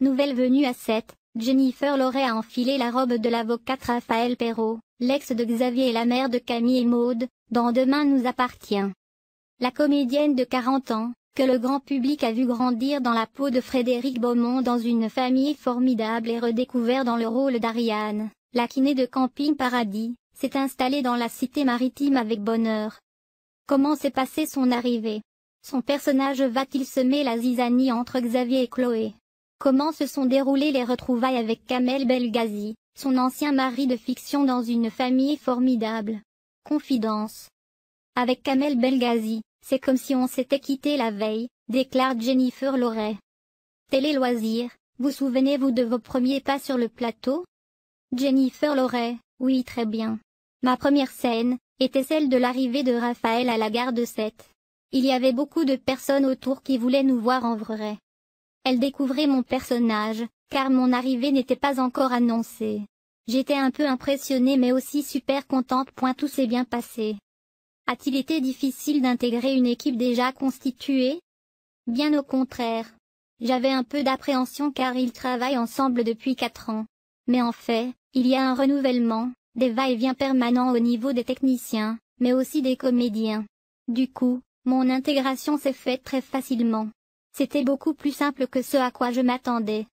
Nouvelle venue à 7, Jennifer Loret a enfilé la robe de l'avocate Raphaël Perrault, l'ex de Xavier et la mère de Camille et Maud, dans Demain nous appartient. La comédienne de 40 ans, que le grand public a vu grandir dans la peau de Frédéric Beaumont dans Une famille formidable et redécouvert dans le rôle d'Ariane, la kiné de Camping Paradis, s'est installée dans la cité maritime avec bonheur. Comment s'est passée son arrivée? Son personnage va-t-il semer la zizanie entre Xavier et Chloé? Comment se sont déroulées les retrouvailles avec Kamel Belghazi, son ancien mari de fiction dans Une famille formidable? Confidence. Avec Kamel Belghazi, c'est comme si on s'était quitté la veille, déclare Jennifer Loret. Télé Loisirs, vous souvenez-vous de vos premiers pas sur le plateau? Jennifer Loret, oui très bien. Ma première scène était celle de l'arrivée de Raphaël à la gare de Sète. Il y avait beaucoup de personnes autour qui voulaient nous voir en vrai. Elles découvraient mon personnage, car mon arrivée n'était pas encore annoncée. J'étais un peu impressionnée mais aussi super contente. Tout s'est bien passé. A-t-il été difficile d'intégrer une équipe déjà constituée? Bien au contraire. J'avais un peu d'appréhension car ils travaillent ensemble depuis 4 ans. Mais en fait, il y a un renouvellement, des va-et-vient permanents au niveau des techniciens, mais aussi des comédiens. Du coup, mon intégration s'est faite très facilement. C'était beaucoup plus simple que ce à quoi je m'attendais.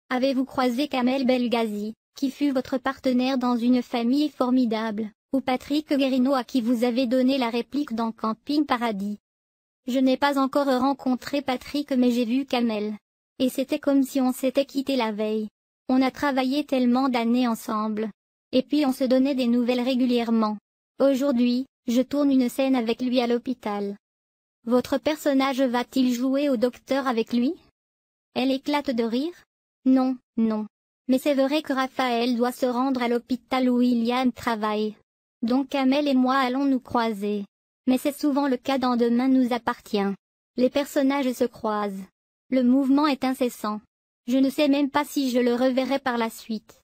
Avez-vous croisé Kamel Belghazi, qui fut votre partenaire dans Une famille formidable, ou Patrick Guérino à qui vous avez donné la réplique dans Camping Paradis? Je n'ai pas encore rencontré Patrick mais j'ai vu Kamel. Et c'était comme si on s'était quitté la veille. On a travaillé tellement d'années ensemble. Et puis on se donnait des nouvelles régulièrement. Aujourd'hui, je tourne une scène avec lui à l'hôpital. Votre personnage va-t-il jouer au docteur avec lui? Elle éclate de rire. Non, non. Mais c'est vrai que Raphaël doit se rendre à l'hôpital où William travaille. Donc Kamel et moi allons nous croiser. Mais c'est souvent le cas dans Demain nous appartient. Les personnages se croisent. Le mouvement est incessant. Je ne sais même pas si je le reverrai par la suite.